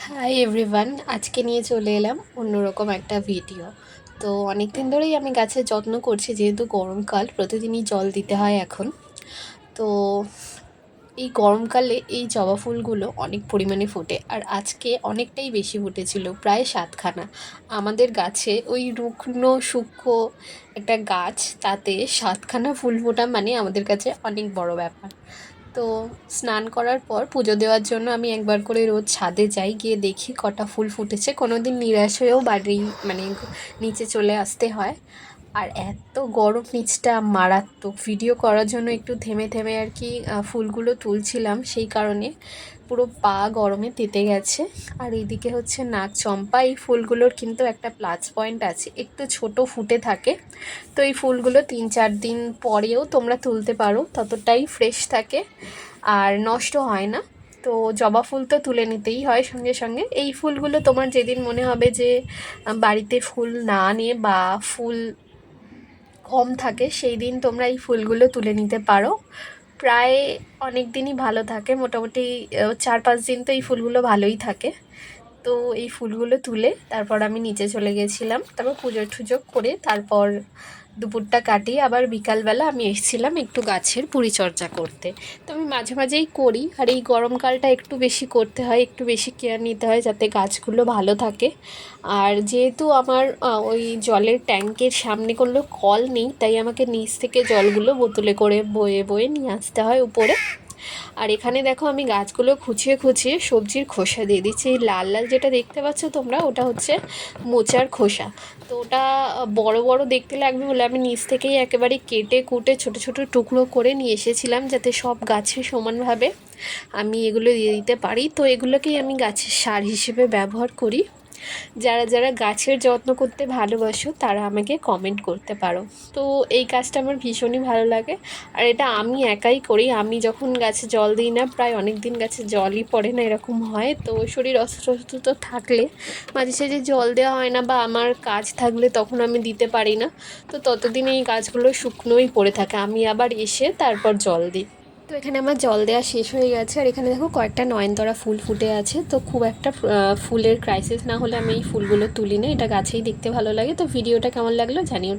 Hi everyone, আজকে নিয়ে চলে এলাম অন্যরকম একটা ভিডিও। তো অনেক দিন ধরেই আমি গাছের যত্ন করছি, যেহেতু গরমকাল প্রতিদিনই জল দিতে হয় এখন। তো এই গরমকালে এই জবা ফুলগুলো অনেক পরিমাণে ফোটে, আর আজকে অনেকটাই বেশি ফুটেছিল, প্রায় 7খানা। আমাদের গাছে ওই রুগ্ন সূক্ষ্ম একটা গাছ, তাতে 7খানা ফুল ফোটা মানে আমাদের কাছে অনেক বড় ব্যাপার। তো স্নান করার পর পুজো দেওয়ার জন্য আমি একবার করে রোজ ছাদে যাই, গিয়ে দেখি কটা ফুল ফুটেছে। কোনো দিন নিরাশ হয়েও বাড়ি মানে নিচে চলে আসতে হয়। আর এত গরম, নিচটা মারাত্মক। ভিডিও করার জন্য একটু থেমে থেমে আর কি ফুলগুলো তুলছিলাম, সেই কারণে পুরো পা গরমে তেতে গেছে। আর এইদিকে হচ্ছে নাগ চম্পা, এই ফুলগুলোর কিন্তু একটা প্লাস পয়েন্ট আছে, একটু ছোট ফুটে থাকে। তো এই ফুলগুলো 3-4 দিন পরেও তোমরা তুলতে পারো, ততটাই ফ্রেশ থাকে আর নষ্ট হয় না। তো জবা ফুল তো তুলে নিতেই হয় সঙ্গে সঙ্গে। এই ফুলগুলো তোমার যেদিন মনে হবে যে বাড়িতে ফুল না নিয়ে বা ফুল কম থাকে, সেই দিন তোমরা এই ফুলগুলো তুলে নিতে পারো। প্রায় অনেক দিনই ভালো থাকে, মোটামুটি 4-5 দিন তো এই ফুলগুলো ভালোই থাকে। তো এই ফুলগুলো তুলে তারপর আমি নিচে চলে গেছিলাম, তারপর পুজো টুজো করে তারপর দুপুরটা কাটিয়ে আবার বিকালবেলা আমি এসেছিলাম একটু গাছের পরিচর্যা করতে। তো আমি মাঝে মাঝেই করি, আর এই গরমকালটা একটু বেশি করতে হয়, একটু বেশি কেয়ার নিতে হয় যাতে গাছগুলো ভালো থাকে। আর যেহেতু আমার ওই জলের ট্যাঙ্কের সামনে কোনো কল নেই, তাই আমাকে নিচ থেকে জলগুলো বোতলে করে বয়ে বয়ে নিয়ে আসতে হয় উপরে। আর এখানে দেখো আমি গাছগুলো খুঁচিয়ে খুঁচিয়ে সবজির খোসা দিয়ে দিচ্ছি। এই লাল লাল যেটা দেখতে পাচ্ছ তোমরা, ওটা হচ্ছে মোচার খোসা। তো ওটা বড় বড় দেখতে লাগবে বলে আমি নিচ থেকেই একেবারে কেটে কুটে ছোট ছোট টুকরো করে নিয়ে এসেছিলাম, যাতে সব গাছে সমানভাবে আমি এগুলো দিয়ে দিতে পারি। তো এগুলোকেই আমি গাছের সার হিসেবে ব্যবহার করি। যারা যারা গাছের যত্ন করতে ভালোবাসো তারা আমাকে কমেন্ট করতে পারো। তো এই কাজটা আমার ভীষণই ভালো লাগে, আর এটা আমি একাই করি। আমি যখন গাছে জল দিই না, প্রায় অনেক দিন গাছে জলই পড়ে না, এরকম হয়। তো শরীর অসুস্থ থাকলে মাঝে সাঝে জল দেওয়া হয় না, বা আমার কাজ থাকলে তখন আমি দিতে পারি না। তো ততদিন এই গাছগুলো শুকনোই পড়ে থাকে, আমি আবার এসে তারপর জল দিই। তো এখানে আমার জল দেওয়া শেষ হয়ে গেছে, আর এখানে দেখো কয়েকটা নয়নতারা ফুল ফুটে আছে। তো খুব একটা ফুলের ক্রাইসিস না হলে আমি এই ফুলগুলো তুলি না, এটা গাছেই দেখতে ভালো লাগে। তো ভিডিওটা কেমন লাগলো জানিও।